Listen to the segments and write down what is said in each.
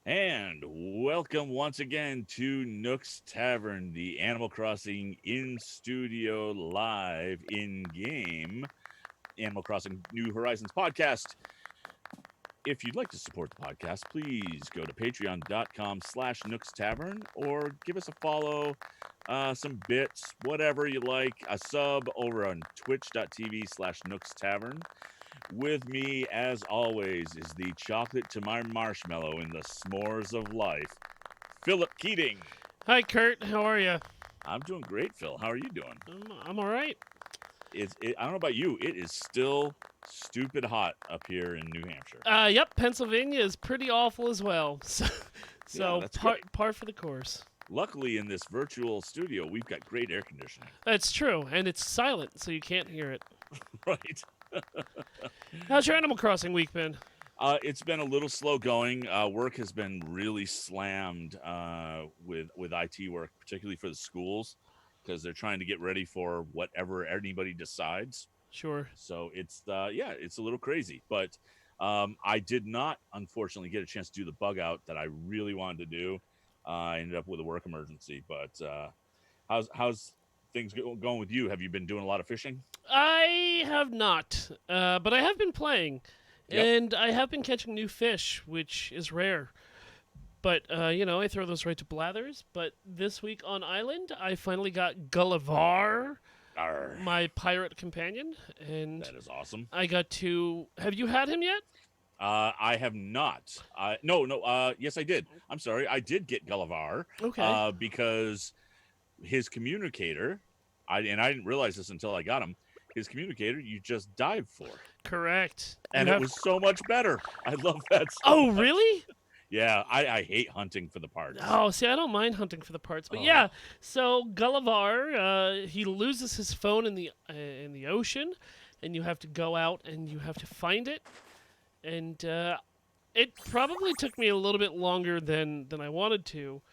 And welcome once again to Nook's Tavern, the Animal Crossing in studio live in game Animal Crossing New Horizons podcast. If you'd like to support the podcast, please go to patreon.com/Nooks Tavern or give us a follow, some bits, whatever you like, a sub over on twitch.tv/Nooks Tavern. With me, as always, is the chocolate to my marshmallow in the s'mores of life, Philip Keating. Hi, Kurt. How are you? I'm doing great, Phil. How are you doing? I'm all right. I don't know about you. It is still stupid hot up here in New Hampshire. Yep, Pennsylvania is pretty awful as well. So, that's par for the course. Luckily, in this virtual studio, we've got great air conditioning. That's true, and it's silent, so you can't hear it. Right. How's your Animal Crossing week been? It's been a little slow going. Work has been really slammed with IT work, particularly for the schools, because they're trying to get ready for whatever anybody decides. Sure. So it's it's a little crazy, but I did not, unfortunately, get a chance to do the bug out that I really wanted to do. I ended up with a work emergency, but how's things going with you? Have you been doing a lot of fishing? I have not, but I have been playing, and I have been catching new fish, which is rare. But, I throw those right to Blathers. But this week on Island, I finally got Gullivar, my pirate companion. And that is awesome. I got to... Have you had him yet? I have not. No. Yes, I did. I'm sorry. I did get Gullivar. Okay. Because his communicator, I didn't realize this until I got him. His communicator, you just dive for. Correct. And it was so much better. I love that so much. Really? Yeah, I hate hunting for the parts. Oh, see, I don't mind hunting for the parts, but yeah. So Gullivar, he loses his phone in the ocean, and you have to go out and you have to find it. And it probably took me a little bit longer than I wanted to.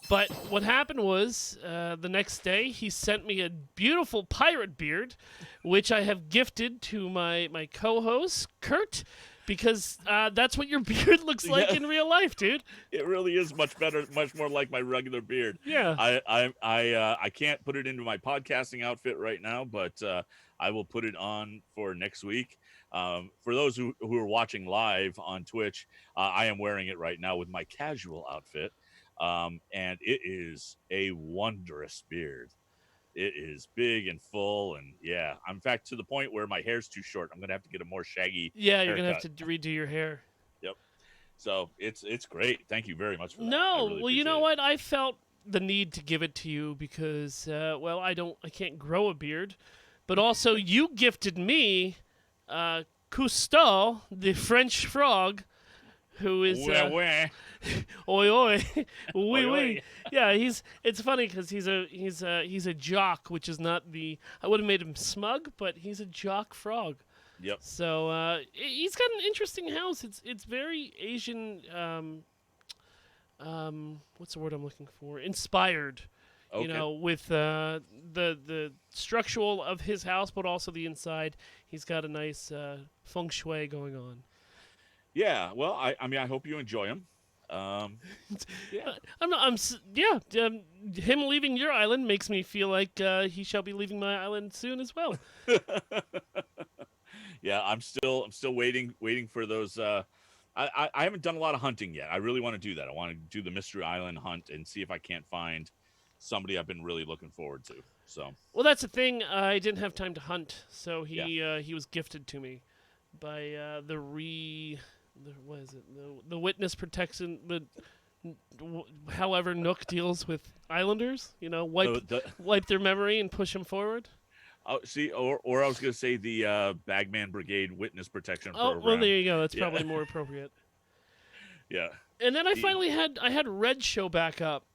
But what happened was, the next day, he sent me a beautiful pirate beard, which I have gifted to my co-host, Kurt, because that's what your beard looks like in real life, dude. It really is much better, much more like my regular beard. Yeah. I can't put it into my podcasting outfit right now, but I will put it on for next week. For those who are watching live on Twitch, I am wearing it right now with my casual outfit. And it is a wondrous beard. It is big and full, and in fact, to the point where my hair's too short. I'm gonna have to get a more shaggy. Yeah, you're haircut. gonna have to redo your hair. Yep. So it's great. Thank you very much for that. No, really well, you know it. what? I felt the need to give it to you because, I can't grow a beard, but also you gifted me, Cousteau, the French frog, who is Wah. oi oi oui Oi, oui. oi. Yeah, it's funny because he's a jock, which is not the I would have made him smug, but he's a jock frog. Yep. So he's got an interesting house. It's very Asian. What's the word I'm looking for? Inspired. Okay. You know, with the structural of his house, but also the inside. He's got a nice feng shui going on. Yeah. Well, I hope you enjoy him. Him leaving your island makes me feel like he shall be leaving my island soon as well. Yeah, I'm still waiting for those. I haven't done a lot of hunting yet. I really want to do that. I want to do the Mystery Island hunt and see if I can't find somebody I've been really looking forward to. So. Well, that's the thing. I didn't have time to hunt, so he was gifted to me by what is it? The witness protection. However Nook deals with islanders, wipe their memory and push them forward. Oh, see, or I was going to say the Bagman Brigade Witness Protection Program. Oh, well, there you go. That's probably more appropriate. Yeah. And then I finally had Red show back up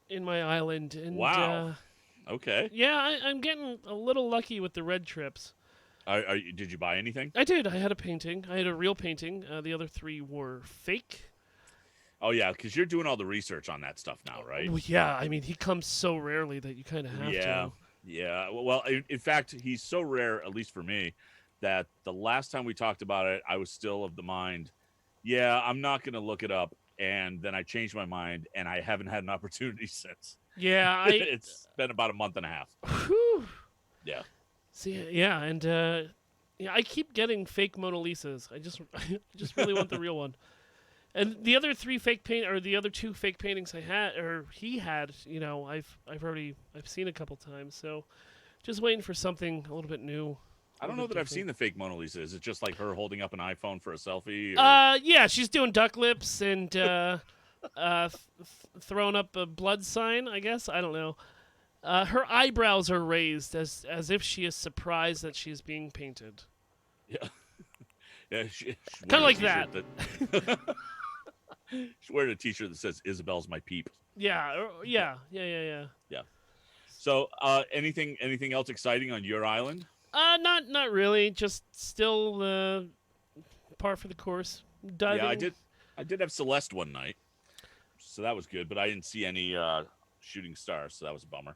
in my island. And, wow. Okay. Yeah, I'm getting a little lucky with the red trips. Did you buy anything? I did. I had a painting. I had a real painting. The other three were fake. Oh, yeah, because you're doing all the research on that stuff now, right? Well, yeah, I mean, he comes so rarely that you kind of have to. Yeah. Well, in fact, he's so rare, at least for me, that the last time we talked about it, I was still of the mind, I'm not going to look it up and then I changed my mind, and I haven't had an opportunity since. Yeah, It's been about a month and a half. Whew. Yeah. See, yeah, and yeah, I keep getting fake Mona Lisas. I just really want the real one. And the other the other two fake paintings I had, or he had, I've seen a couple times. So just waiting for something a little bit new. I don't know that I've seen the fake Mona Lisa. Is it just like her holding up an iPhone for a selfie? Or? Yeah, she's doing duck lips and throwing up a blood sign. I guess I don't know. Her eyebrows are raised as if she is surprised that she is being painted. Yeah. Yeah, Kind of like that. She's wearing a T-shirt that says "Isabel's my peep." Yeah. Yeah. Yeah. So, anything else exciting on your island? Not really. Just still par for the course. Diving. Yeah, I did have Celeste one night, so that was good. But I didn't see any shooting stars, so that was a bummer.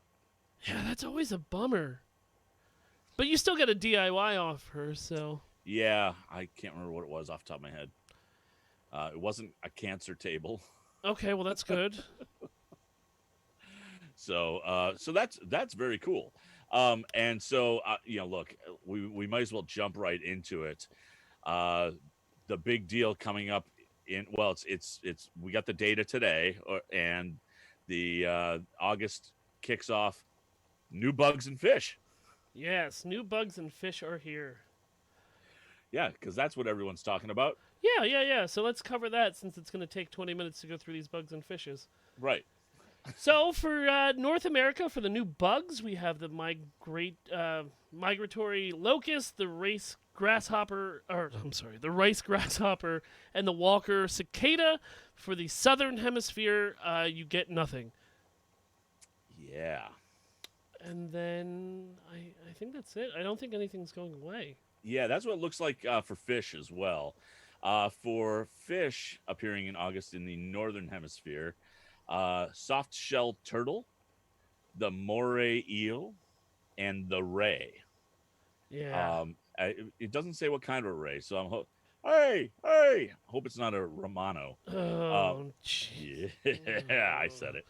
Yeah, that's always a bummer. But you still get a DIY off her, so. Yeah, I can't remember what it was off the top of my head. It wasn't a cancer table. Okay, well that's good. So that's very cool. And so look, we might as well jump right into it. The big deal coming up it's we got the data today, and the August kicks off. New bugs and fish. Yes, new bugs and fish are here. Yeah, because that's what everyone's talking about. Yeah. So let's cover that since it's going to take 20 minutes to go through these bugs and fishes. Right. So for North America, for the new bugs, we have the migratory locust, the rice grasshopper, and the walker cicada. For the southern hemisphere, you get nothing. Yeah. And then I think that's it. I don't think anything's going away. Yeah, that's what it looks like for fish as well. For fish appearing in August in the northern hemisphere, soft-shelled turtle, the moray eel, and the ray. Yeah. It doesn't say what kind of a ray, so I'm hey, hope it's not a Romano. Oh, Yeah, I said it.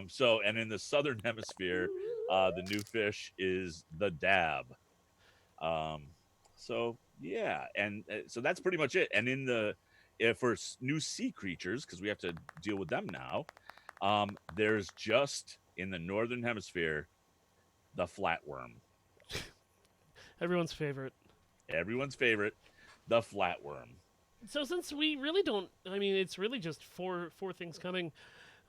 So, and in the southern hemisphere, the new fish is the dab. So yeah, and so that's pretty much it. And in the for new sea creatures, because we have to deal with them now, there's just in the northern hemisphere the flatworm. Everyone's favorite. Everyone's favorite, the flatworm. So since we really don't, I mean, it's really just four things coming.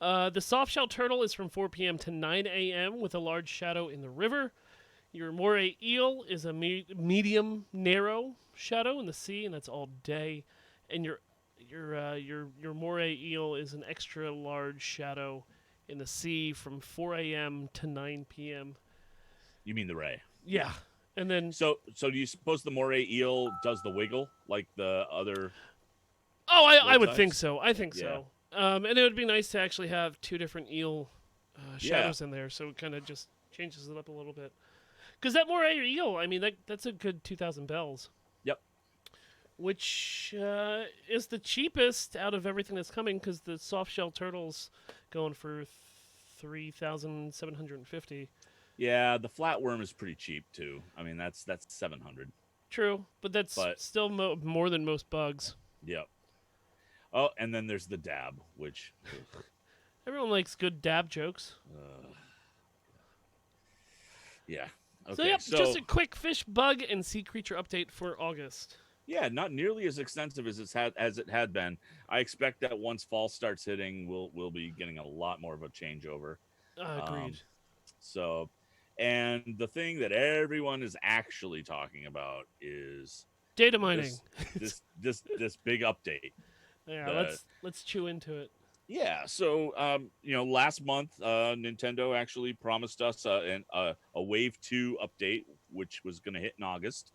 The soft-shell turtle is from 4 p.m. to 9 a.m. with a large shadow in the river. Your moray eel is a medium narrow shadow in the sea, and that's all day. And your moray eel is an extra large shadow in the sea from 4 a.m. to 9 p.m. You mean the ray? Yeah, and then so do you suppose the moray eel does the wiggle like the other? Oh, I would think so. I think yeah. so. And it would be nice to actually have two different eel shadows in there, so it kind of just changes it up a little bit. Because that moray eel, I mean, that's a good 2,000 bells. Yep. Which is the cheapest out of everything that's coming, because the soft-shell turtle's going for 3,750. Yeah, the flatworm is pretty cheap too. I mean, that's 700. True, but that's still more than most bugs. Yep. Oh, and then there's the dab, which everyone likes good dab jokes. Yeah. Okay. So yep, just a quick fish, bug, and sea creature update for August. Yeah, not nearly as extensive as it had been. I expect that once fall starts hitting, we'll be getting a lot more of a changeover. Agreed. So, and the thing that everyone is actually talking about is data mining. This big update. Yeah, let's chew into it. Yeah, so last month Nintendo actually promised us a Wave 2 update, which was going to hit in August,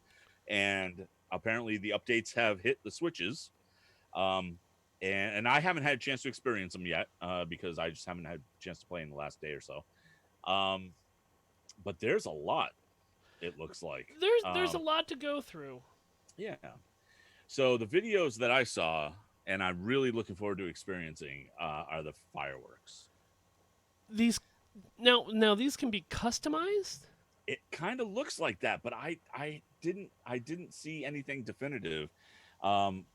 and apparently the updates have hit the Switches, and I haven't had a chance to experience them yet because I just haven't had a chance to play in the last day or so. But there's a lot. It looks like there's a lot to go through. Yeah. So the videos that I saw and I'm really looking forward to experiencing are the fireworks. These now these can be customized. It kind of looks like that, but I didn't see anything definitive. Um,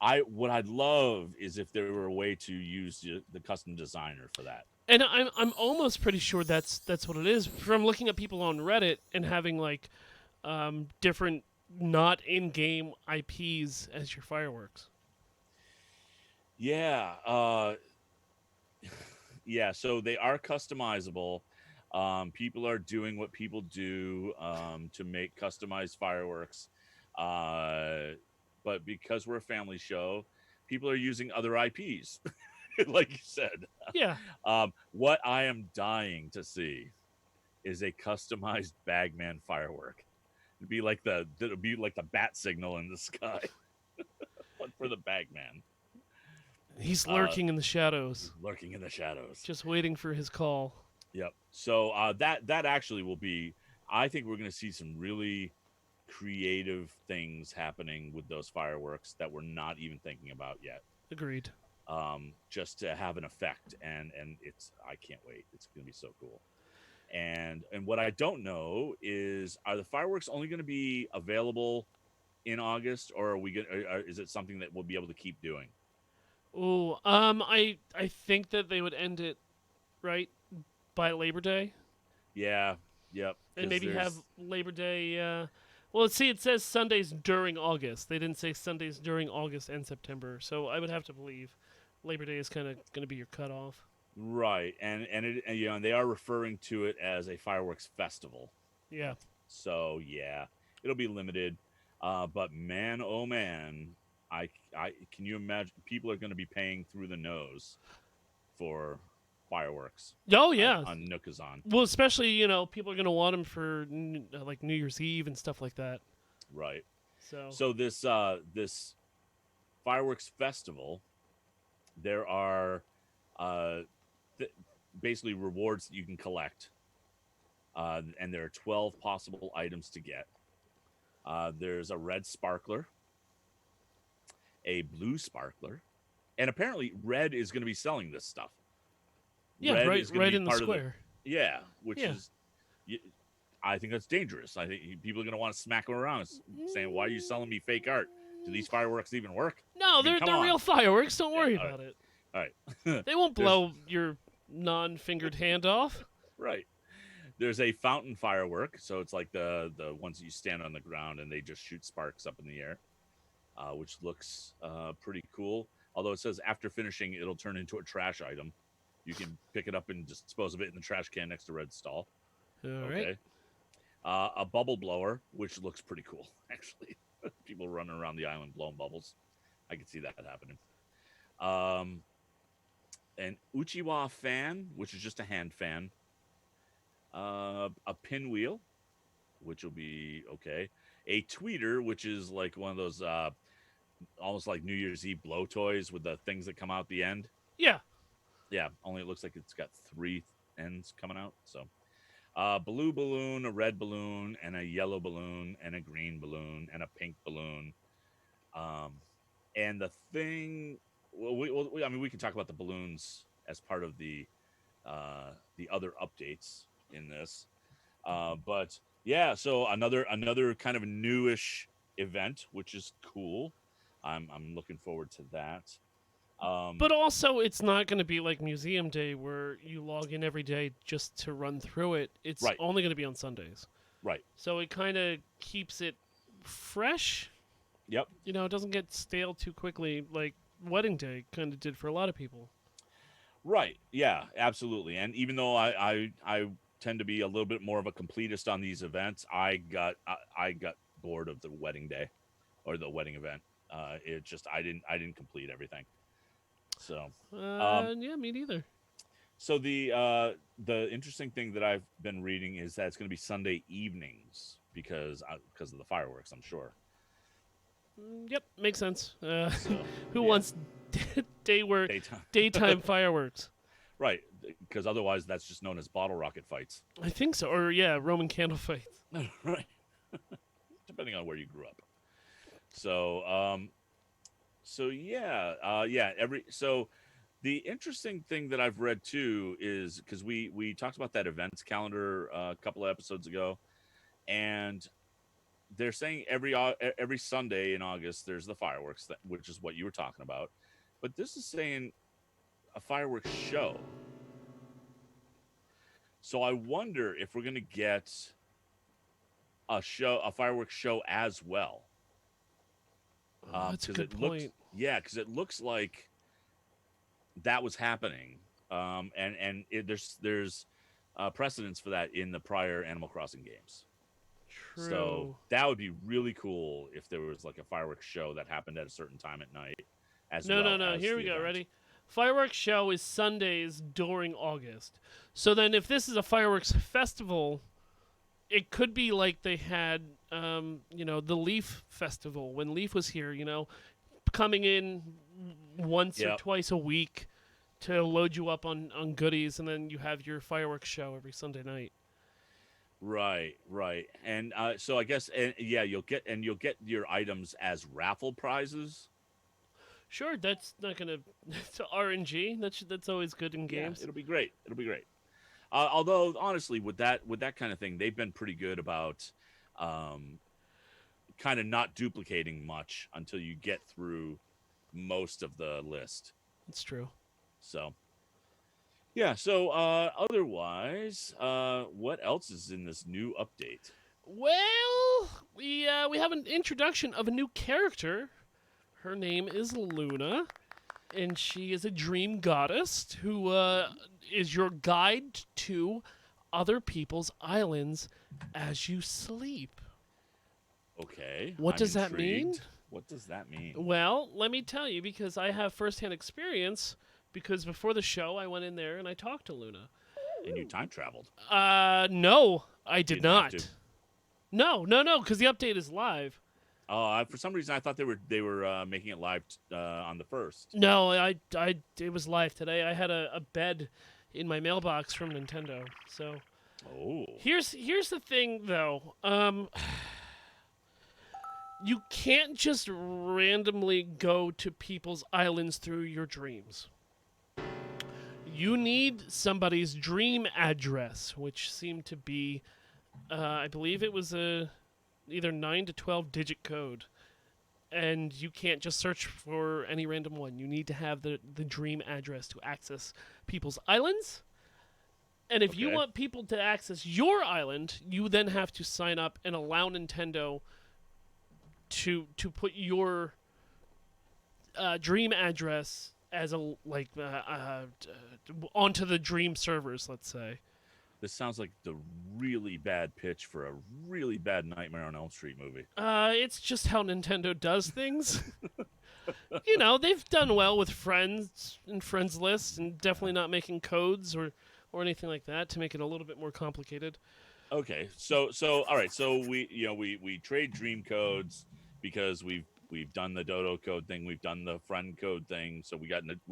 I what I'd love is if there were a way to use the custom designer for that. And I'm almost pretty sure that's what it is from looking at people on Reddit and having like different not in-game IPs as your fireworks. Yeah, yeah. So they are customizable. People are doing what people do to make customized fireworks. Uh, but because we're a family show, people are using other IPs, like you said. Yeah. What I am dying to see is a customized Bagman firework. It'd be like the bat signal in the sky, but for the Bagman. He's Uh, lurking in the shadows, lurking in the shadows. just waiting for his call. Yep. So that actually will be. I think we're going to see some really creative things happening with those fireworks that we're not even thinking about yet. Agreed. Just to have an effect, and I can't wait. It's going to be so cool. And what I don't know is, are the fireworks only going to be available in August, or are we going? Is it something that we'll be able to keep doing? Oh, I think that they would end it right by Labor Day, Yeah. Yep. and Because maybe have there's Labor Day. Well, see, it says Sundays during August. They didn't say Sundays during August and September, so I would have to believe Labor Day is kind of going to be your cutoff. right, and they are referring to it as a fireworks festival. Yeah, So yeah, it'll be limited. But man, oh man, I can you imagine people are going to be paying through the nose for fireworks oh on, yeah. on Nookazon. Well, especially people are going to want them for like New Year's Eve and stuff like that. Right. So So this fireworks festival, there are uh, th- basically rewards that you can collect, and there are 12 possible items to get. There's a red sparkler, a blue sparkler, and apparently red is going to be selling this stuff. yeah, Red right, is going to right be in the part of the square. yeah, which Yeah. is I think that's dangerous. I think people are going to want to smack them around, saying, "Why are you selling me fake art? Do these fireworks even work?" No, I mean, come they're on. real fireworks. Don't Yeah, worry all right, about it. all right. They won't There's blow your non-fingered hand off. right. There's a fountain firework, so it's like the ones that you stand on the ground and they just shoot sparks up in the air, which looks pretty cool. Although it says after finishing, it'll turn into a trash item. You can pick it up and dispose of it in the trash can next to Red Stall. All right. Okay. A bubble blower, which looks pretty cool, actually. People running around the island blowing bubbles. I could see that happening. Um, an Uchiwa fan, which is just a hand fan. A pinwheel, which will be okay. A tweeter, which is like one of those almost like New Year's Eve blow toys with the things that come out the end. Yeah. Yeah, only it looks like it's got three ends coming out. So, blue balloon, a red balloon, and a yellow balloon, and a green balloon, and a pink balloon. Um, and the thing, well, I mean, we can talk about the balloons as part of the other updates in this. But yeah, so another kind of newish event, which is cool. I'm looking forward to that. But also, it's not going to be like Museum Day where you log in every day just to run through it. It's Right. only going to be on Sundays. Right. So it kind of keeps it fresh. Yep. It doesn't get stale too quickly like Wedding Day kind of did for a lot of people. Right. Yeah, absolutely. And even though I tend to be a little bit more of a completist on these events, I got bored of the wedding day or the wedding event. It just I didn't complete everything. So Yeah, me neither. so the interesting thing that I've been reading is that it's going to be Sunday evenings because of the fireworks, I'm sure. Yep, makes sense. So Who yeah, wants daytime. daytime fireworks? Right, because otherwise that's just known as bottle rocket fights. I think so. Or yeah, Roman candle fights. Right. Depending on where you grew up. So, So yeah, so the interesting thing that I've read too is because we talked about that events calendar a couple of episodes ago, and they're saying every Sunday in August there's the fireworks, which is what you were talking about, but this is saying a fireworks show. So I wonder if we're gonna get a fireworks show as well, Oh, that's a because good it looks point. because it looks like that was happening, there's precedence for that in the prior Animal Crossing games. So True. that would be really cool if there was like a fireworks show that happened at a certain time at night, as No, no, well no. as Here the we go. event. Ready? Fireworks show is Sundays during August. So then, if this is a fireworks festival, it could be like they had, the Leaf Festival when Leaf was here. Coming in once or Yep. twice a week to load you up on goodies, and then you have your fireworks show every Sunday night. Right, right. And so I guess, yeah, you'll get your items as raffle prizes. Sure, that's not gonna. It's RNG. That's always good in Yeah, games. it'll be great. It'll be great. Although honestly, with that kind of thing, they've been pretty good about um, kind of not duplicating much until you get through most of the list. That's true. So yeah. So otherwise, what else is in this new update? Well, we have an introduction of a new character. Her name is Luna, and she is a dream goddess who is your guide to other people's islands as you sleep. Okay, What I'm does that mean? intrigued. What does that mean? Well, let me tell you because I have firsthand experience. Because before the show, I went in there and I talked to Luna. And you time traveled. No, I You did didn't have to. not. No, no, no, because the update is live. For some reason, I thought they were making it live on the first. No, it was live today. I had a bed in my mailbox from Nintendo. So Oh, here's the thing, though. You can't just randomly go to people's islands through your dreams. You need somebody's dream address, which seemed to be, I believe it was a either 9 to 12 digit code. And you can't just search for any random one. You need to have the dream address to access people's islands. And if you okay. want people to access your island, you then have to sign up and allow Nintendo to put your dream address as onto the dream servers. Let's say. This sounds like the really bad pitch for a really bad Nightmare on Elm Street movie. It's just how Nintendo does things. They've done well with friends and friends lists, and definitely not making codes or anything like that to make it a little bit more complicated. Okay, so all right, so we trade dream codes because we've done the Dodo code thing, we've done the friend code thing, so we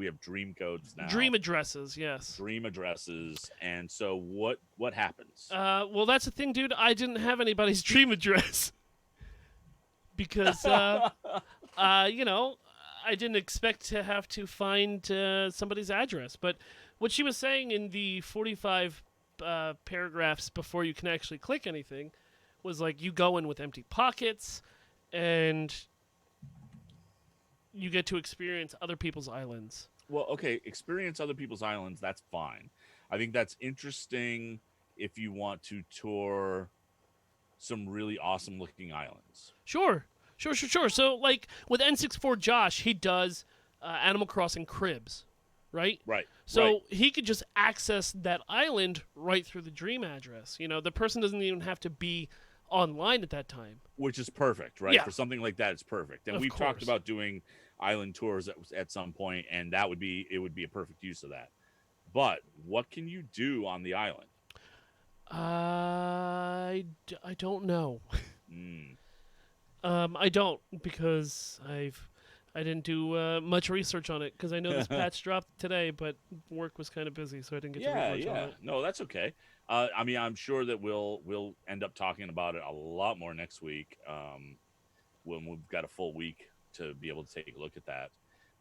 have dream codes now. Dream addresses, yes. Dream addresses, and so what happens? Well, that's the thing, dude. I didn't have anybody's dream address because, I didn't expect to have to find somebody's address. But what she was saying in the 45 paragraphs before you can actually click anything was like you go in with empty pockets and you get to experience other people's islands. Well, okay, experience other people's islands, that's fine. I think that's interesting if you want to tour some really awesome looking islands. Sure. So, like, with N64 Josh, he does Animal Crossing Cribs, right? Right. So right. he could just access that island right through the dream address. The person doesn't even have to be online at that time. Which is perfect, right? Yeah. For something like that, it's perfect. And Of we've talked course. about doing island tours at some point, and it would be a perfect use of that. But what can you do on the island? I don't know. Mm. I don't because I didn't do much research on it because I know this patch dropped today, but work was kind of busy, so I didn't get to read much on it. No, that's okay. I mean, I'm sure that we'll end up talking about it a lot more next week when we've got a full week to be able to take a look at that.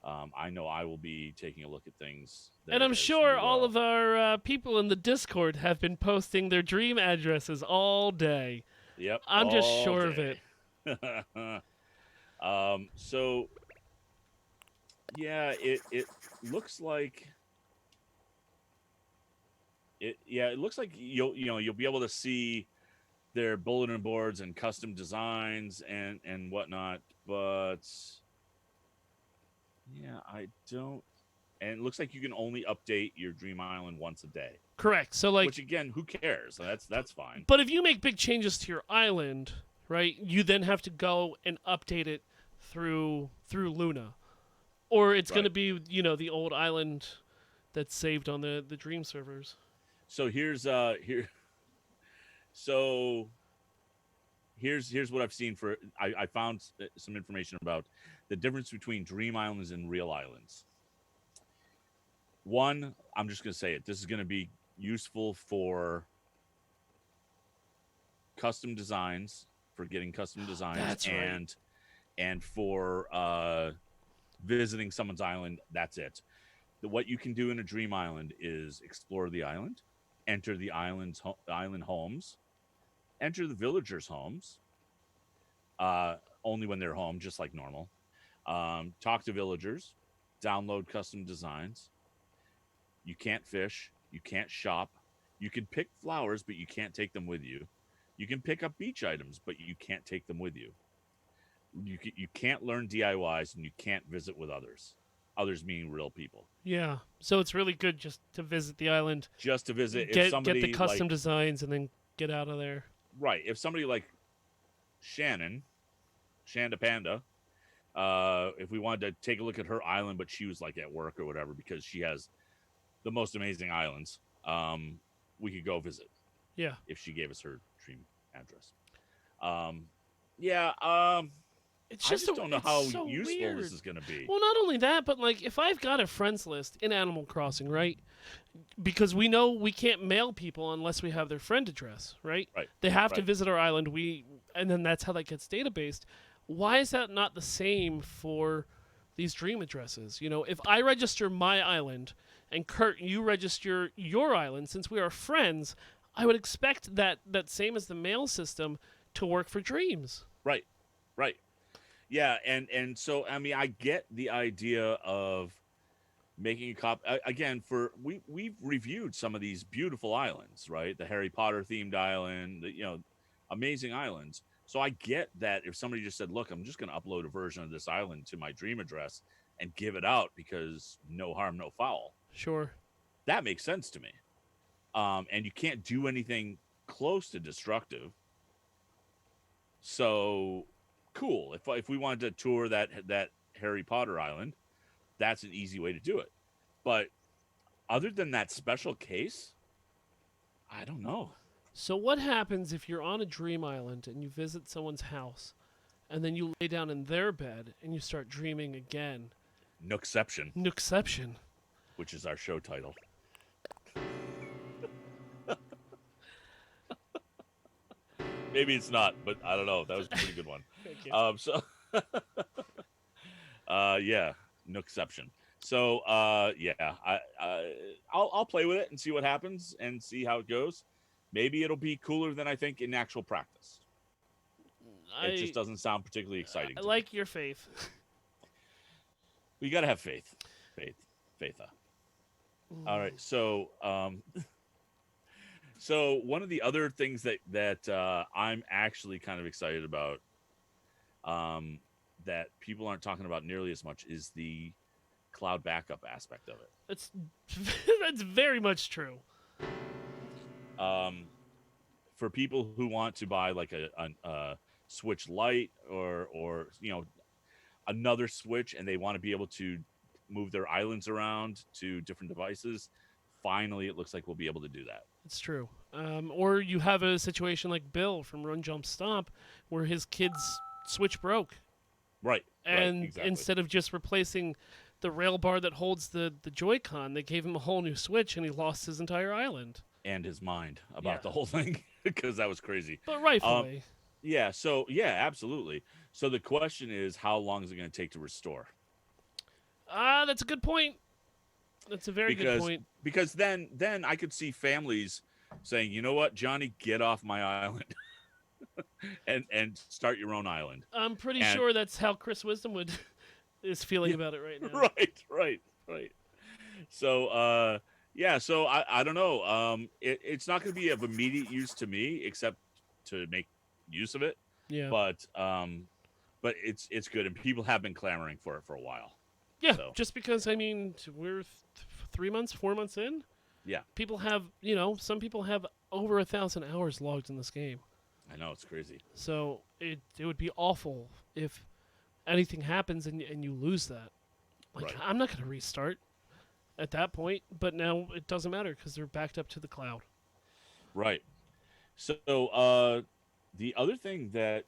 I know I will be taking a look at things And there I'm as sure all well. of our people in the Discord have been posting their dream addresses all day. Yep, I'm just all sure of it. day. So yeah, it looks like it. Yeah, it looks like you'll be able to see their bulletin boards and custom designs and whatnot. But yeah, I don't. And it looks like you can only update your Dream Island once a day. Correct. So Which like, again, who cares? That's fine. but if you make big changes to your island, right, you then have to go and update it through Luna, or it's going to Right. be the old island that's saved on the Dream servers. So so here's what I've seen for I found some information about the difference between Dream Islands and real islands. One, I'm just going to say it. This is going to be useful for custom designs, for getting custom designs, That's right. and for visiting someone's island. That's it. What you can do in a Dream Island is explore the island, enter the island homes, enter the villagers' homes, only when they're home, just like normal. Talk to villagers, download custom designs. You can't fish, you can't shop. You can pick flowers, but you can't take them with you. You can pick up beach items, but you can't take them with you. You can't learn DIYs, and you can't visit with others. Others meaning real people. Yeah. So it's really good just to visit the island, Just to visit. If get the somebody custom like designs, and then get out of there. right, if somebody like Shanda Panda, if we wanted to take a look at her island, but she was like at work or whatever, because she has the most amazing islands, we could go visit Yeah. if she gave us her dream address. Yeah, It's I just just don't know it's how so useful weird. this is going to be. Well, not only that, but like if I've got a friends list in Animal Crossing, right? Because we know we can't mail people unless we have their friend address, right? Right. They have to Right. visit our island. And then that's how that gets databased. Why is that not the same for these dream addresses? If I register my island and Kurt, you register your island, since we are friends, I would expect that same as the mail system to work for dreams. Right. Right. Yeah, and so I mean, I get the idea of making a cop again. For we've reviewed some of these beautiful islands, right? The Harry Potter themed island, amazing islands. So I get that if somebody just said, "Look, I'm just going to upload a version of this island to my dream address and give it out because no harm, no foul," Sure. that makes sense to me. And you can't do anything close to destructive. So cool. If we wanted to tour that Harry Potter island, that's an easy way to do it. But other than that special case, I don't know. So what happens if you're on a dream island and you visit someone's house and then you lay down in their bed and you start dreaming again? Nookception, Nookception. which is our show title. Maybe it's not, but I don't know. That was a pretty good one. Thank you. So yeah, Nookception. So yeah, I'll play with it and see what happens and see how it goes. Maybe it'll be cooler than I think in actual practice. It just doesn't sound particularly exciting. I to like me. your faith. You got to have faith. Faitha. All right. So so one of the other things that I'm actually kind of excited about, that people aren't talking about nearly as much, is the cloud backup aspect of it. It's that's very much true. For people who want to buy like a Switch Lite or another Switch, and they want to be able to move their islands around to different devices, finally it looks like we'll be able to do that. It's true. Or you have a situation like Bill from Run Jump Stomp, where his kid's Switch broke, Right. and exactly. instead of just replacing the rail bar that holds the Joy-Con, they gave him a whole new Switch, and he lost his entire island. And his mind about Yeah. the whole thing, because that was crazy. But rightfully. Yeah. So yeah, absolutely. So the question is, how long is it going to take to restore? That's a good point. That's a very good Because point. because then I could see families saying, you know what, Johnny, get off my island, and start your own island. I'm pretty And sure that's how Chris Wisdom would is feeling yeah, about it right now. right. So yeah, so I don't know. It's not going to be of immediate use to me, except to make use of it. Yeah. But it's good, and people have been clamoring for it for a while. Yeah, So just because I mean we're 3 months, 4 months in. yeah, People have, some people have over 1,000 hours logged in this game. I know it's crazy. So it would be awful if anything happens and you lose that. Like, Right. I'm not going to restart at that point, but now it doesn't matter because they're backed up to the cloud. Right. So the other thing that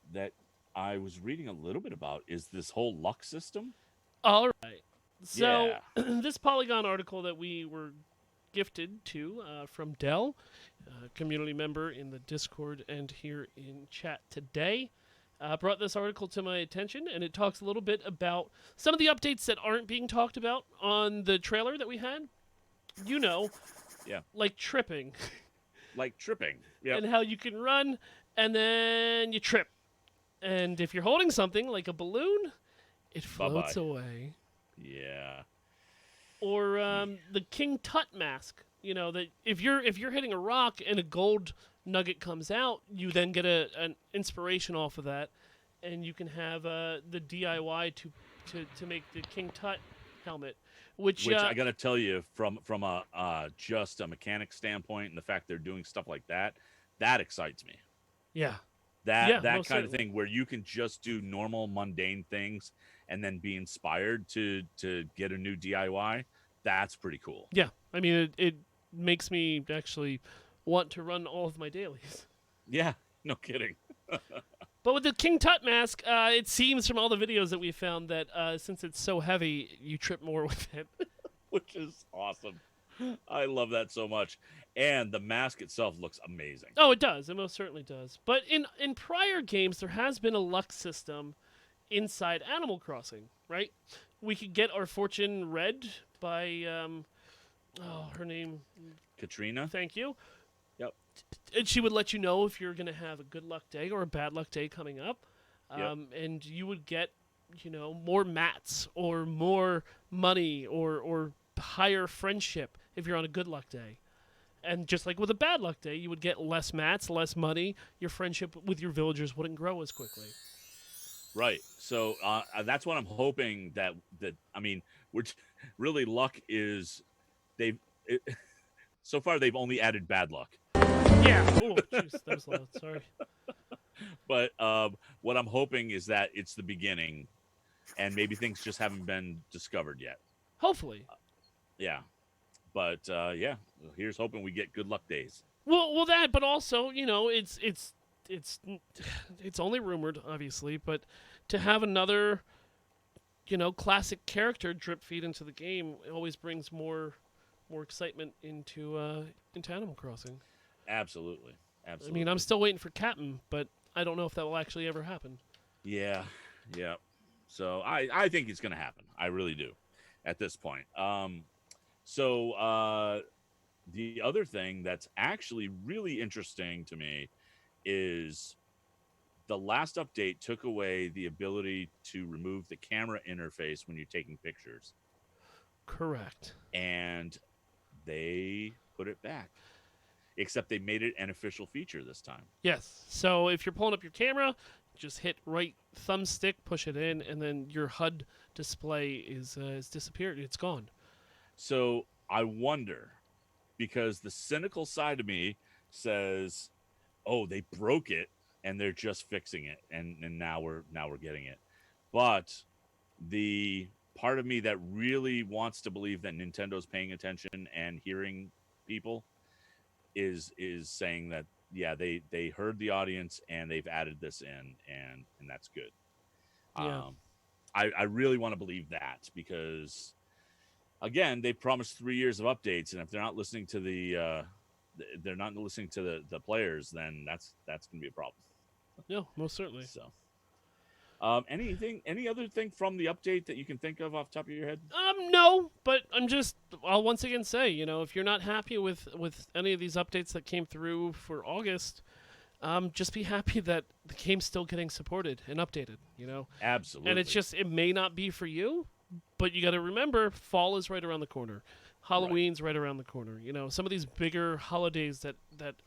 I was reading a little bit about is this whole luck system. All right. So Yeah. this Polygon article that we were gifted to from Dell, a community member in the Discord and here in chat today, brought this article to my attention, and it talks a little bit about some of the updates that aren't being talked about on the trailer that we had. You know, Yeah. like tripping, Like tripping. Yeah. and how you can run and then you trip. And if you're holding something like a balloon, it floats Bye-bye. away. Yeah. Or the King Tut mask. You know that if you're hitting a rock and a gold nugget comes out, you then get an inspiration off of that, and you can have the DIY to make the King Tut helmet, which I got to tell you, from a just a mechanic standpoint, and the fact they're doing stuff like that, that excites me. yeah, That most kind of certainly. thing where you can just do normal mundane things and then be inspired to get a new DIY. That's pretty cool. Yeah, I mean it makes me actually want to run all of my dailies. Yeah. No kidding. But with the King Tut mask, it seems from all the videos that we found that since it's so heavy, you trip more with it. Which is awesome. I love that so much. And the mask itself looks amazing. Oh, it does. It most certainly does. But in prior games, there has been a luck system inside Animal Crossing, right? We could get our fortune read by, her name, Katrina? thank you. Yep. And she would let you know if you're going to have a good luck day or a bad luck day coming up. Yep. And you would get, more mats or more money or higher friendship if you're on a good luck day. And just like with a bad luck day, you would get less mats, less money. Your friendship with your villagers wouldn't grow as quickly. Right. So that's what I'm hoping that I mean, we're really luck is they've it, so far they've only added bad luck. Yeah. Oh, jeez, that was loud. Sorry. But what I'm hoping is that it's the beginning, and maybe things just haven't been discovered yet. Hopefully. Yeah. But yeah, here's hoping we get good luck days. Well, that, but also, it's only rumored, obviously, but to have another, classic character drip feed into the game always brings more excitement into Animal Crossing. Absolutely. I Absolutely. mean, I'm still waiting for Captain, but I don't know if that will actually ever happen. Yeah. Yeah. So I think it's going to happen. I really do at this point. So the other thing that's actually really interesting to me is the last update took away the ability to remove the camera interface when you're taking pictures. Correct. And they put it back. Except they made it an official feature this time. Yes. So if you're pulling up your camera, just hit right thumbstick, push it in, and then your HUD display is disappeared. It's gone. So I wonder, because the cynical side of me says, "Oh, they broke it and they're just fixing it, and now we're getting it." But the part of me that really wants to believe that Nintendo's paying attention and hearing people is saying that yeah, they heard the audience and they've added this in, and that's good. Yeah. I really want to believe that, because again, they promised 3 years of updates, and if they're not listening to the players, then that's going to be a problem. No, most certainly. So Any other thing from the update that you can think of off the top of your head? No, but I'll once again say, if you're not happy with any of these updates that came through for August, just be happy that the game's still getting supported and updated. Absolutely. And it may not be for you, but you got to remember, fall is right around the corner. Halloween's right around the corner. Some of these bigger holidays that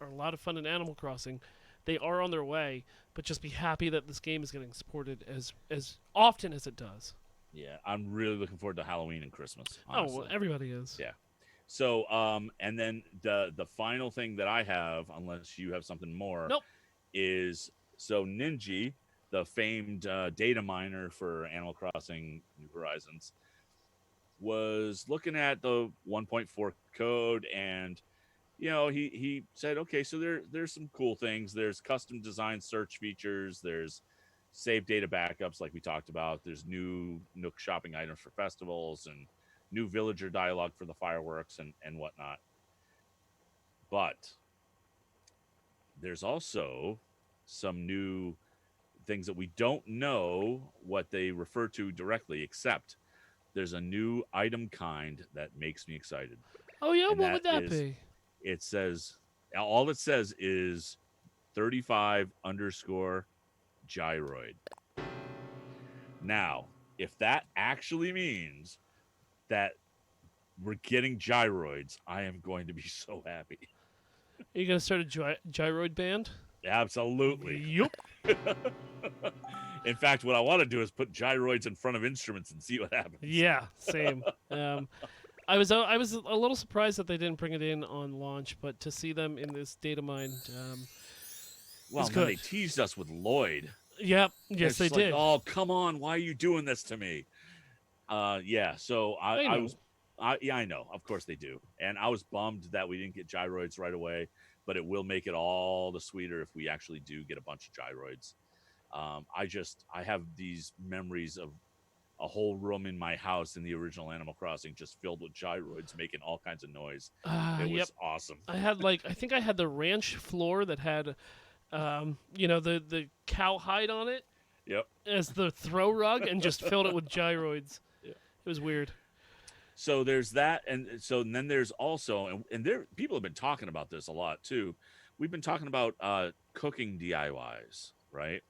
are a lot of fun in Animal Crossing, they are on their way, but just be happy that this game is getting supported as often as it does. Yeah, I'm really looking forward to Halloween and Christmas. Oh, Honestly. well, everybody is. Yeah. So, and then the final thing that I have, unless you have something more, Nope. is so Ninja, the famed data miner for Animal Crossing New Horizons, was looking at the 1.4 code, and he said, okay, so there's some cool things. There's custom design search features. There's save data backups, like we talked about. There's new Nook shopping items for festivals and new villager dialogue for the fireworks and whatnot. But there's also some new things that we don't know what they refer to directly, except there's a new item kind that makes me excited. Oh, yeah? And What would that be? It says, all it says is 35 underscore gyroid. Now, if that actually means that we're getting gyroids, I am going to be so happy. Are you going to start a gyroid band? Absolutely. Yup. In fact, what I want to do is put gyroids in front of instruments and see what happens. Yeah, same. I was a little surprised that they didn't bring it in on launch, but to see them in this data mine, well, good. They teased us with Lloyd. Yep. Yes, they did. Oh, come on! Why are you doing this to me? Yeah. So I was. I know. Of course they do. And I was bummed that we didn't get gyroids right away, but it will make it all the sweeter if we actually do get a bunch of gyroids. I have these memories of a whole room in my house in the original Animal Crossing just filled with gyroids making all kinds of noise. It was awesome. I think I had the ranch floor that had, the cow hide on it. Yep. As the throw rug and just filled it with gyroids. Yeah. It was weird. So there's that, and then there's also, and there people have been talking about this a lot too. We've been talking about cooking DIYs, right?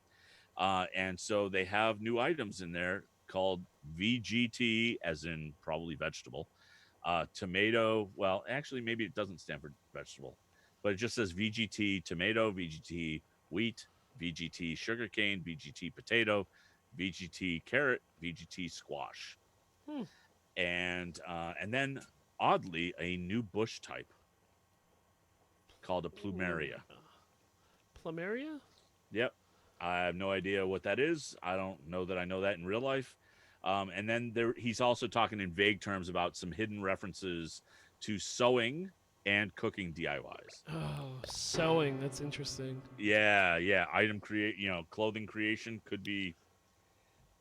And so they have new items in there called VGT, as in probably vegetable, tomato. Well, actually, maybe it doesn't stand for vegetable, but it just says VGT tomato, VGT wheat, VGT sugarcane, VGT potato, VGT carrot, VGT squash. And then oddly a new bush type called a plumeria. Plumeria? Yep. I have no idea what that is. I don't know that I know that in real life. And then he's also talking in vague terms about some hidden references to sewing and cooking DIYs. Oh, sewing. That's interesting. Yeah. Clothing creation could be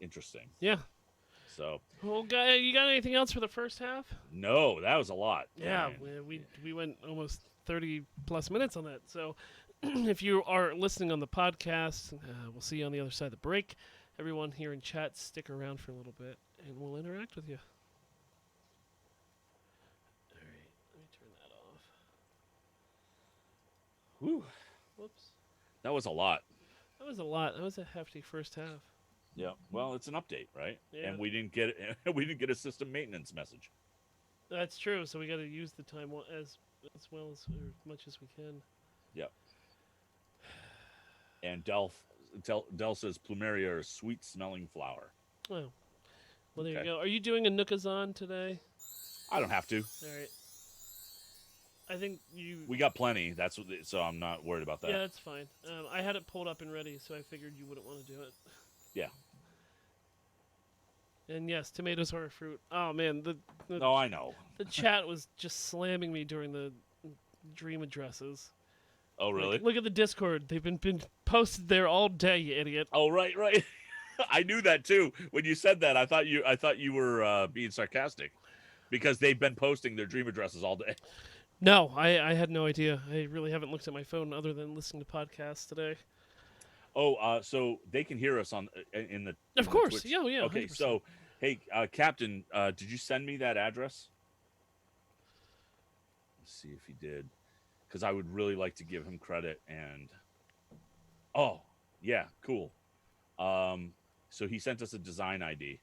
interesting. Yeah. So, well, you got anything else for the first half? No, that was a lot. Yeah, we went almost 30 plus minutes on that. So, if you are listening on the podcast, we'll see you on the other side of the break. Everyone here in chat, stick around for a little bit, and we'll interact with you. All right, let me turn that off. Whew. Whoops. That was a lot. That was a lot. That was a hefty first half. Yeah. Well, it's an update, right? Yeah. And we didn't get a system maintenance message. That's true. So we got to use the time as well as much as we can. Yep. And Del says plumeria is sweet smelling flower. Oh. Well, there you go. Are you doing a Nookazon today? I don't have to. All right. I think we got plenty. So I'm not worried about that. Yeah, that's fine. I had it pulled up and ready, so I figured you wouldn't want to do it. Yeah. And yes, tomatoes are a fruit. Oh man, no, I know. The chat was just slamming me during the dream addresses. Oh really? Look at the Discord. They've been posted there all day, you idiot. Oh right. I knew that too. When you said that, I thought you were being sarcastic, because they've been posting their dream addresses all day. No, I had no idea. I really haven't looked at my phone other than listening to podcasts today. Oh, so they can hear us on in the Of the course. Twitch. Yeah, yeah, Okay, 100%. so hey, Captain, did you send me that address? Let's see if he did, because I would really like to give him credit. And oh, yeah, cool. Um, so he sent us a design ID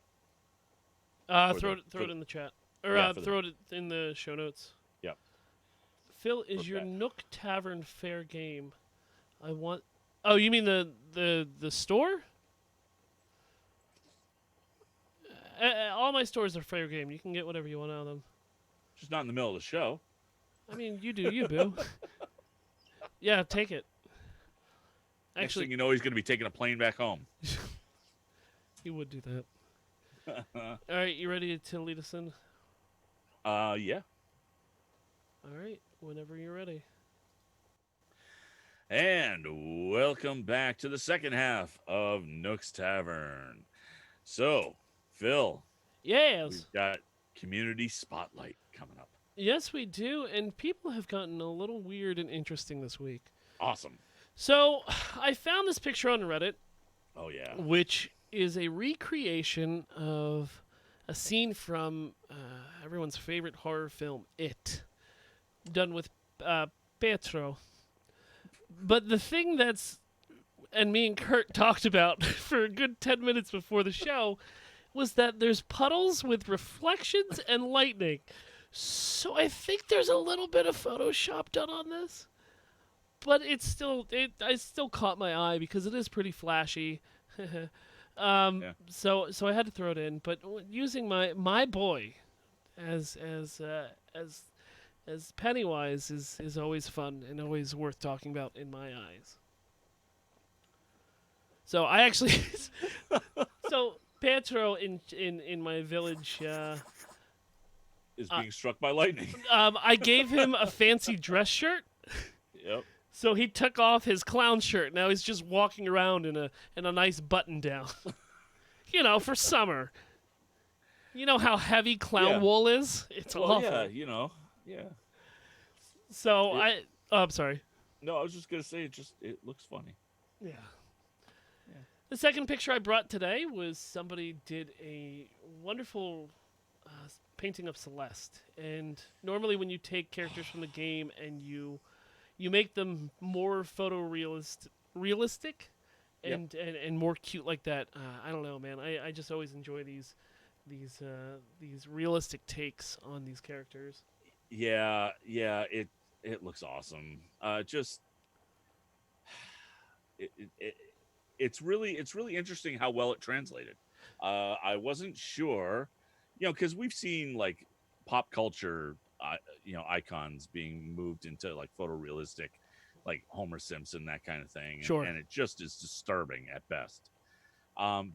for Throw the it throw it in the chat, or for the throw it in the show notes. yep Phil, for is your pet. Nook Tavern fair game? I want. Oh, you mean the store? All my stores are fair game. You can get whatever you want out of them. Just not in the middle of the show. I mean, you do you, boo. Yeah, take it. Next thing Actually, you know, he's going to be taking a plane back home. he would do that. All right, you ready to lead us in? Yeah. All right, whenever you're ready. And welcome back to the second half of Nook's Tavern. So, Phil, Yes. we've got Community Spotlight coming up. Yes, we do, and people have gotten a little weird and interesting this week. Awesome. So, I found this picture on Reddit, Oh, yeah. which is a recreation of a scene from everyone's favorite horror film, It, done with Pietro. But the thing and me and Kurt talked about for a good 10 minutes before the show, was that there's puddles with reflections and lightning. So I think there's a little bit of Photoshop done on this. But I still caught my eye because it is pretty flashy. Yeah. So I had to throw it in. But using my boy as Pennywise is always fun and always worth talking about in my eyes. So I actually so Pietro in my village. Is being struck by lightning. I gave him a fancy dress shirt. Yep. So he took off his clown shirt. Now he's just walking around in a nice button down. For summer. You know how heavy clown wool is? It's awful. Yeah, yeah. So I'm sorry. No, I was just gonna say it looks funny. Yeah. The second picture I brought today was somebody did a wonderful painting of Celeste. And normally when you take characters from the game and you make them more realistic and more cute like that. I don't know, man. I just always enjoy these realistic takes on these characters. Yeah, it looks awesome. It's really interesting how well it translated. I wasn't sure, because we've seen like pop culture, icons being moved into like photorealistic, like Homer Simpson, that kind of thing. Sure. And it just is disturbing at best.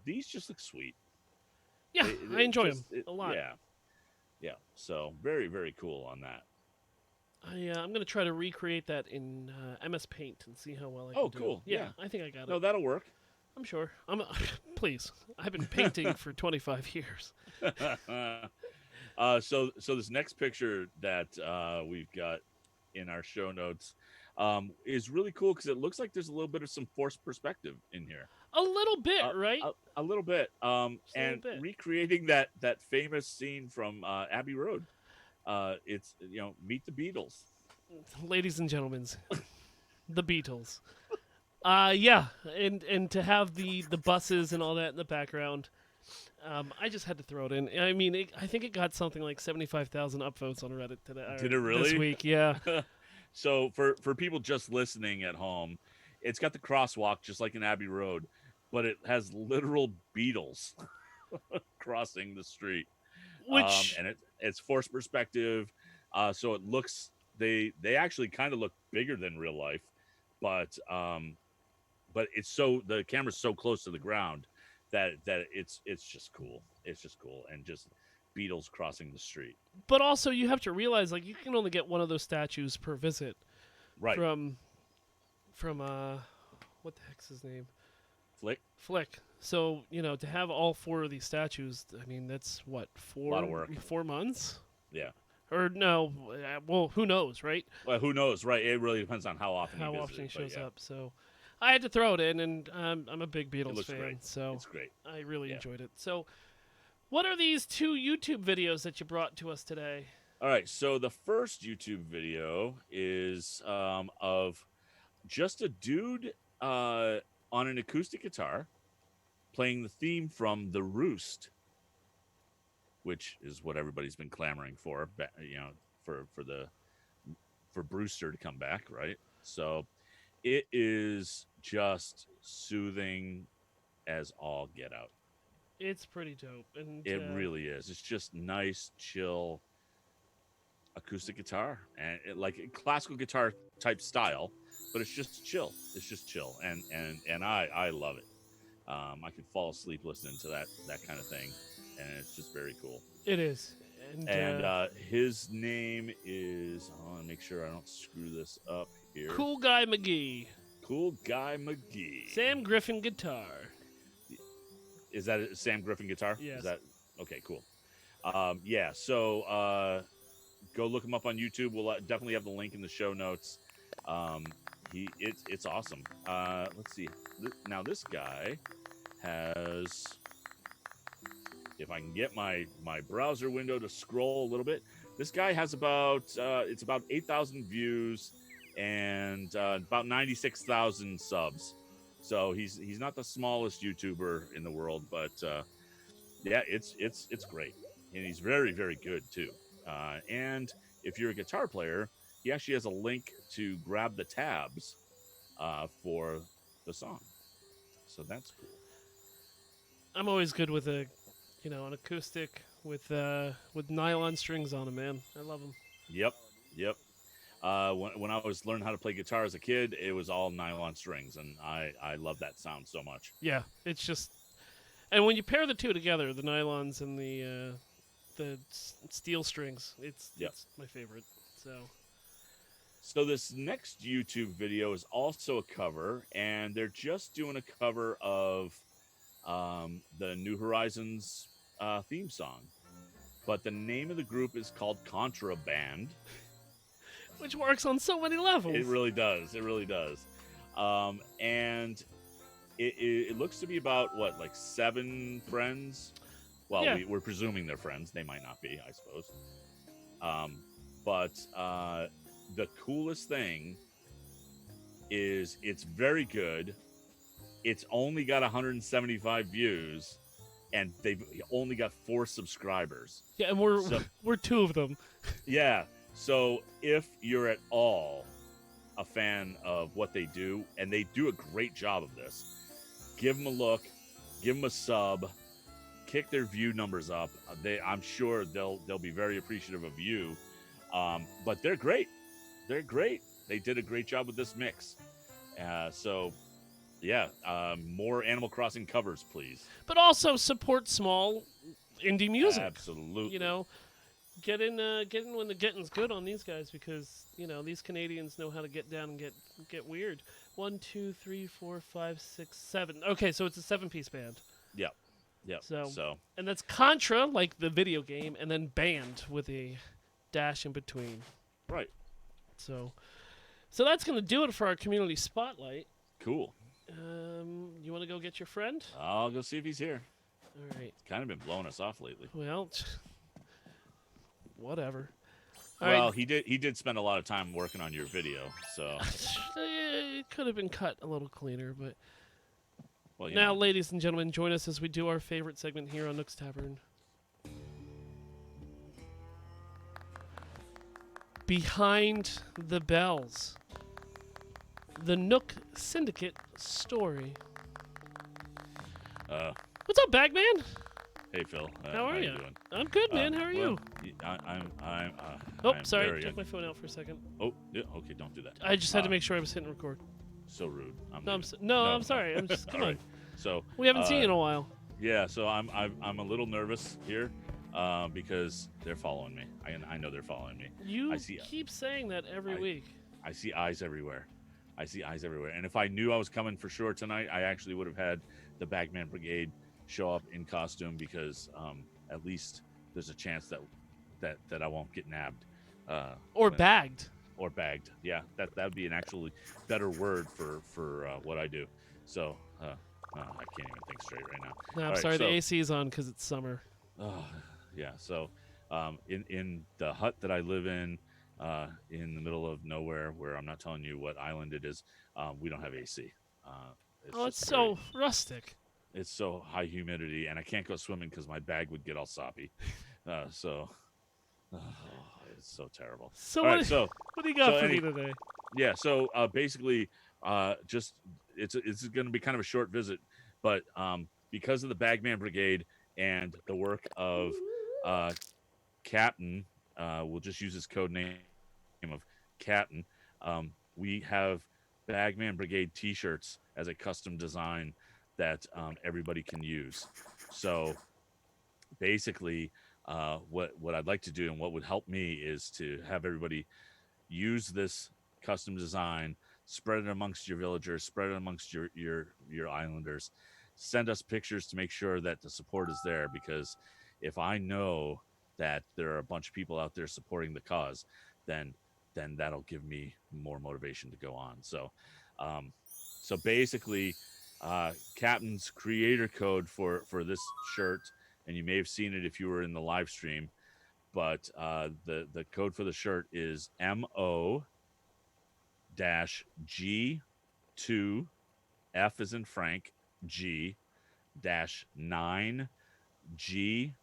These just look sweet. Yeah, I enjoy them a lot. Yeah. So very, very cool on that. I'm gonna try to recreate that in MS Paint and see how well I can do. Oh, cool. It. Yeah, I think I got it. No, that'll work. I'm sure. Please. I've been painting for 25 years. So this next picture that we've got in our show notes is really cool because it looks like there's a little bit of some forced perspective in here. A little bit, right? A little bit. And recreating that famous scene from Abbey Road. It's Meet the Beatles. Ladies and gentlemen, the Beatles. Yeah, and to have the buses and all that in the background, I just had to throw it in. I mean, I think it got something like 75,000 upvotes on Reddit today. Did it really? This week, yeah. So for people just listening at home, it's got the crosswalk just like in Abbey Road, but it has literal Beatles crossing the street. Which and it's forced perspective, so it looks they actually kind of look bigger than real life, but it's the camera's so close to the ground that it's just cool. It's just cool, and just Beatles crossing the street. But also, you have to realize, like, you can only get one of those statues per visit. Right. From what the heck's his name? Flick. So, to have all four of these statues, I mean, that's what, a lot of work. 4 months? Yeah. Or no, well, who knows, right? Well, who knows, right? It really depends on how often he shows up. So, I had to throw it in, and I'm a big Beatles looks fan, great. so It's great. I really Yeah. enjoyed it. So, what are these 2 YouTube videos that you brought to us today? All right, so the first YouTube video is of just a dude on an acoustic guitar playing the theme from the Roost, which is what everybody's been clamoring for, for Brewster to come back, right? So it is just soothing as all get out. It's pretty dope, and It really is. It's just nice, chill acoustic guitar and like classical guitar type style, but it's just chill. It's just chill, and I love it. I could fall asleep listening to that kind of thing, and it's just very cool. it is. And his name is, I want to make sure I don't screw this up here. Cool Guy McGee. Cool Guy McGee. Sam Griffin guitar. Is that a Sam Griffin guitar? Yes. Is that okay? Cool. Yeah. So go look him up on YouTube. We'll definitely have the link in the show notes. It's awesome. Let's see. Now this guy has, if I can get my browser window to scroll a little bit, this guy has about 8,000 views and about 96,000 subs. So he's not the smallest YouTuber in the world, but yeah, it's great, and he's very, very good too. And if you're a guitar player, he actually has a link to grab the tabs for the song. So that's cool. I'm always good with an acoustic with nylon strings on them, man. I love them. Yep. When I was learning how to play guitar as a kid, it was all nylon strings, and I love that sound so much. Yeah, it's just, and when you pair the two together, the nylons and the steel strings, it's my favorite. So this next YouTube video is also a cover, and they're just doing a cover of the New Horizons theme song. But the name of the group is called Contra-Band. Which works on so many levels. It really does. It really does. And it looks to be about, what, like 7 friends? Well, yeah. we're presuming they're friends. They might not be, I suppose. But the coolest thing is it's very good. It's only got 175 views, and they've only got 4 subscribers. Yeah, and we're 2 of them. Yeah. So if you're at all a fan of what they do, and they do a great job of this, give them a look, give them a sub, kick their view numbers up. I'm sure they'll be very appreciative of you. But they're great. They're great. They did a great job with this mix. So, yeah, more Animal Crossing covers, please. But also support small indie music. Absolutely. You know, get in when the getting's good on these guys, because these Canadians know how to get down and get weird. 1, 2, 3, 4, 5, 6, 7. Okay, so it's a 7-piece band. Yep. So and that's Contra, like the video game, and then band with a dash in between. Right. So that's gonna do it for our community spotlight. Cool. You want to go get your friend? I'll go see if he's here. All right. Kind of been blowing us off lately. Well, whatever. Well, he did spend a lot of time working on your video, so it could have been cut a little cleaner, but well, now, ladies and gentlemen, join us as we do our favorite segment here on Nook's Tavern. Behind the Bells. The Nook Syndicate story. What's up, Bagman? Hey, Phil. How are you? Doing? I'm good, man. How are you? I'm sorry. very Took my phone out for a second. Oh, yeah, okay. Don't do that. I just had to make sure I was hitting record. So rude. I'm sorry. I'm just come on. Right. So we haven't seen you in a while. Yeah. So I'm a little nervous here because they're following me. I know they're following me. You keep saying that every week. I see eyes everywhere. And if I knew I was coming for sure tonight, I actually would have had the Bagman Brigade show up in costume, because at least there's a chance that I won't get nabbed. Or bagged. or bagged. Yeah, that would be an actually better word for what I do. So I can't even think straight right now. No, I'm All right, sorry. The so AC is on because it's summer. yeah, so in the hut that I live in the middle of nowhere, where I'm not telling you what island it is, we don't have AC. It's Oh, it's just very so rustic. it's so high humidity, and I can't go swimming because my bag would get all soppy. So it's so terrible. So All right, what do you got for any me today? yeah, so basically, just it's going to be kind of a short visit, but because of the Bagman Brigade and the work of uh, Captain, we'll just use his code name of Captain. We have Bagman Brigade T-shirts as a custom design that everybody can use. So basically, what I'd like to do and what would help me is to have everybody use this custom design, spread it amongst your villagers, spread it amongst your islanders. Send us pictures to make sure that the support is there, because if I know that there are a bunch of people out there supporting the cause, then that'll give me more motivation to go on. Um, so basically, Captain's creator code for this shirt, and you may have seen it if you were in the live stream, but the code for the shirt is MO G2 F as in Frank G dash 9 G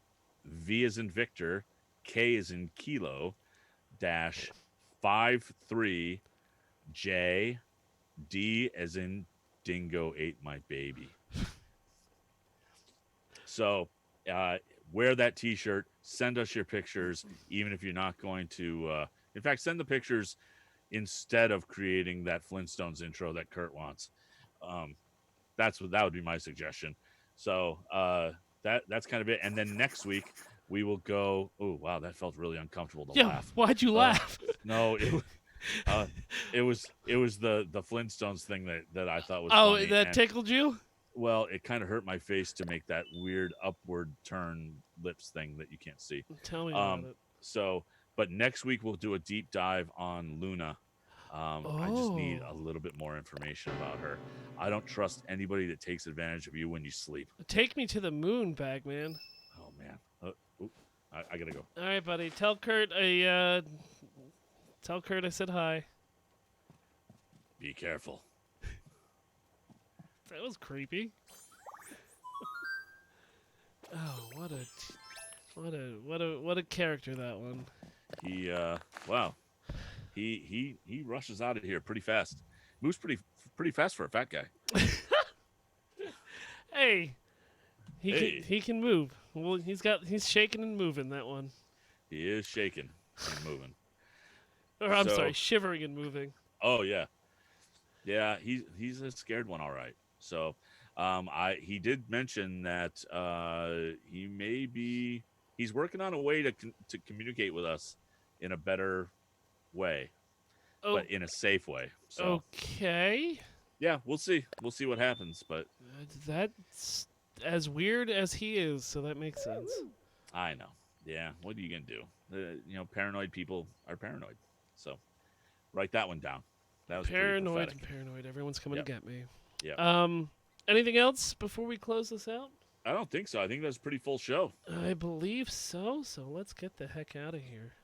V as in Victor K as in Kilo dash 53 J D as in Dingo ate my baby. So wear that T-shirt. Send us your pictures, even if you're not going to. In fact, send the pictures instead of creating that Flintstones intro that Kurt wants. That would be my suggestion. So that's kind of it. And then next week we will go. Oh wow, that felt really uncomfortable to Yeah, laugh. why'd you laugh? No, it was the Flintstones thing that I thought was Oh, funny. that And, tickled you? well, it kind of hurt my face to make that weird upward turn lips thing that you can't see. Tell me about Um, it. so, but next week we'll do a deep dive on Luna. I just need a Oh. little bit more information about her. I don't trust anybody that takes advantage of you when you sleep. Take me to the moon, Bagman. Oh man, I gotta go. All right, buddy. Tell Kurt I said hi. Be careful. That was creepy. Oh, what a character that one. He wow, he rushes out of here pretty fast. Moves pretty fast for a fat guy. Hey, Hey. he can move. Well, he's shaking and moving that one. He is shaking and moving. Or I'm So- sorry, shivering and moving. Oh yeah, yeah. He's a scared one, all right. So, he did mention that he's working on a way to communicate with us in a better way, Oh, but in a safe way. So okay. yeah, we'll see. We'll see what happens. But That's as weird as he is, so that makes sense. I know. Yeah. What are you gonna do? Paranoid people are paranoid. So write that one down. That was pretty Paranoid prophetic. and paranoid. Everyone's coming Yep. to get me. Yep. Anything else before we close this out? I don't think so. I think that's a pretty full show. I believe so, so let's get the heck out of here.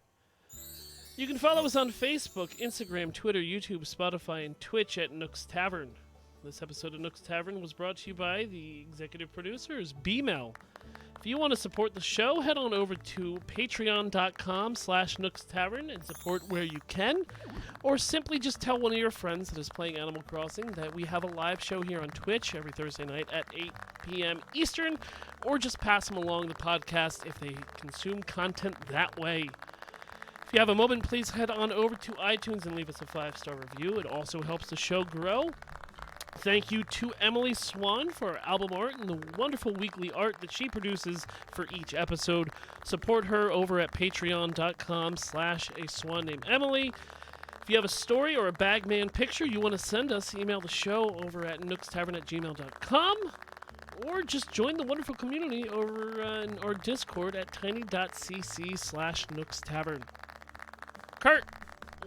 You can follow us on Facebook, Instagram, Twitter, YouTube, Spotify, and Twitch at Nook's Tavern. This episode of Nook's Tavern was brought to you by the executive producers, B-Mel. If you want to support the show, head on over to patreon.com/Nook's Tavern and support where you can. Or simply just tell one of your friends that is playing Animal Crossing that we have a live show here on Twitch every Thursday night at 8 p.m. Eastern. Or just pass them along the podcast if they consume content that way. If you have a moment, please head on over to iTunes and leave us a 5-star review. It also helps the show grow. Thank you to Emily Swan for our album art and the wonderful weekly art that she produces for each episode. Support her over at patreon.com/a swan named Emily. If you have a story or a Bagman picture you want to send us, email the show over at nookstavern@gmail.com or just join the wonderful community over in our Discord at tiny.cc/nookstavern. Kurt,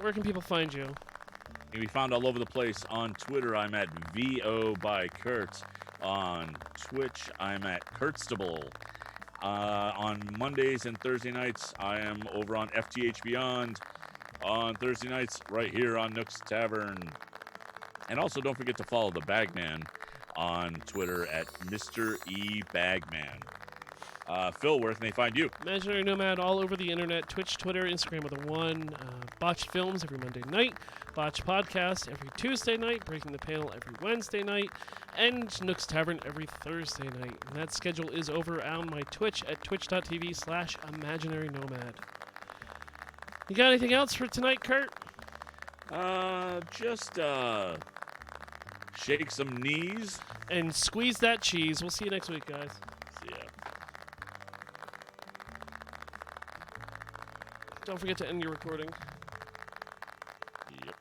where can people find you? You can be found all over the place. On Twitter, I'm at VO by Kurt. On Twitch, I'm at Kurtstable. On Mondays and Thursday nights, I am over on FTH Beyond. On Thursday nights, right here on Nook's Tavern. And also, don't forget to follow the Bagman on Twitter at Mr. E. Bagman. Phil, where can they find you? Imaginary Nomad all over the internet, Twitch, Twitter, Instagram with a 1. Botched Films every Monday night. Botched Podcast every Tuesday night. Breaking the Panel every Wednesday night. And Nook's Tavern every Thursday night. And that schedule is over on my Twitch at twitch.tv/imaginarynomad. You got anything else for tonight, Kurt? Just shake some knees. And squeeze that cheese. We'll see you next week, guys. See ya. Don't forget to end your recording. Yep.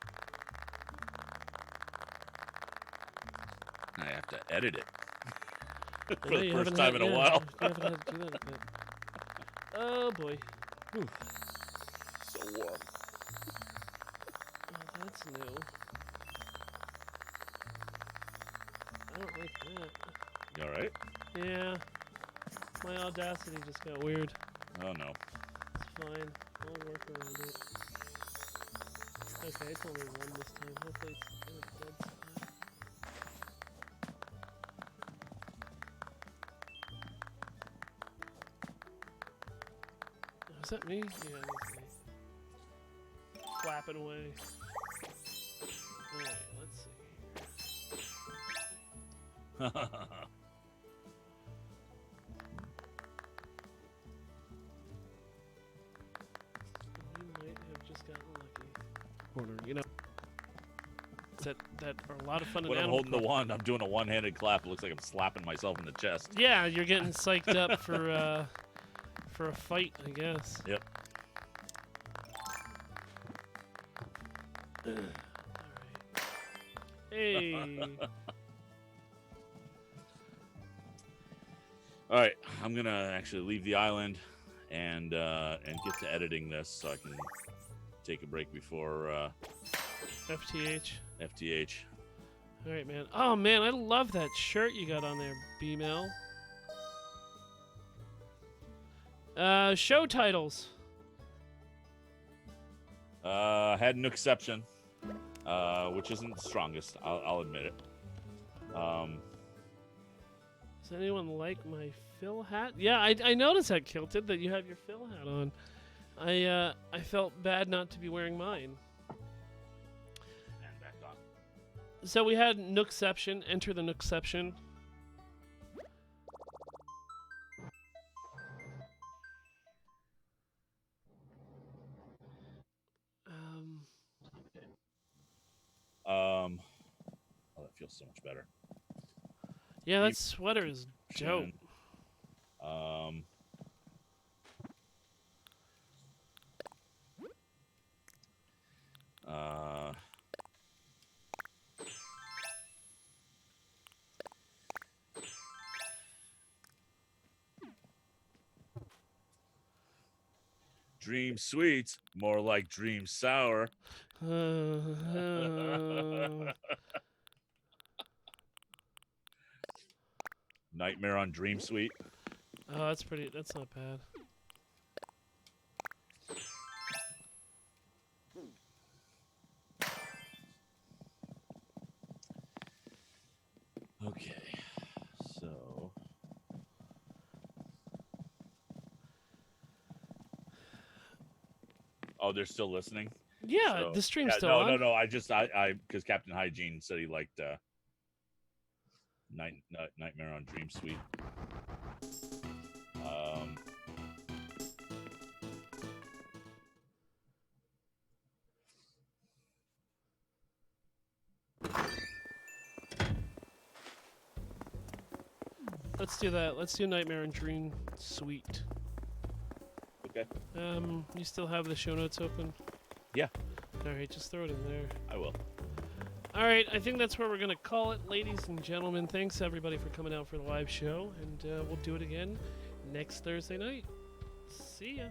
I have to edit it for the first time in a while. You haven't had to do that yet. Oh boy. Whew. So warm. Oh, that's new. I don't like that. You alright? Yeah. My Audacity just got weird. Oh no. It's fine. I'll work around it. Okay, it's only 1 this time. Hopefully it's in a dead spot. Oh, is that me? Yeah, that's me. Flapping away. Alright, let's see. We might have just gotten lucky. Corner, you know. That are a lot of fun. When I'm holding the wand, I'm doing a one-handed clap. It looks like I'm slapping myself in the chest. Yeah, you're getting psyched up for a fight, I guess. Yep. Hey. All right, I'm gonna actually leave the island and get to editing this so I can take a break before FTH. FTH. All right, man. Oh man, I love that shirt you got on there, B-Mail. Show titles. Had an exception, which isn't the strongest. I'll admit it. Does anyone like my Phil hat? Yeah, I noticed that, Kilted, that you have your Phil hat on. I felt bad not to be wearing mine. And back on. So we had Nookception. Enter the Nookception. Oh, that feels so much better. Yeah, that sweater is dope. Dream sweet, more like dream sour. Nightmare on Dream Suite. Oh, that's pretty. That's not bad. Okay, so oh, they're still listening. Yeah, So, the stream's yeah, still no, on. No, I because Captain Hygiene said he liked Nightmare on Dream Suite. Let's do that. Let's do Nightmare and Dream Suite. Okay. You still have the show notes open? Yeah. All right, just throw it in there. I will. All right, I think that's where we're gonna call it, ladies and gentlemen. Thanks everybody for coming out for the live show, and we'll do it again next Thursday night. See ya.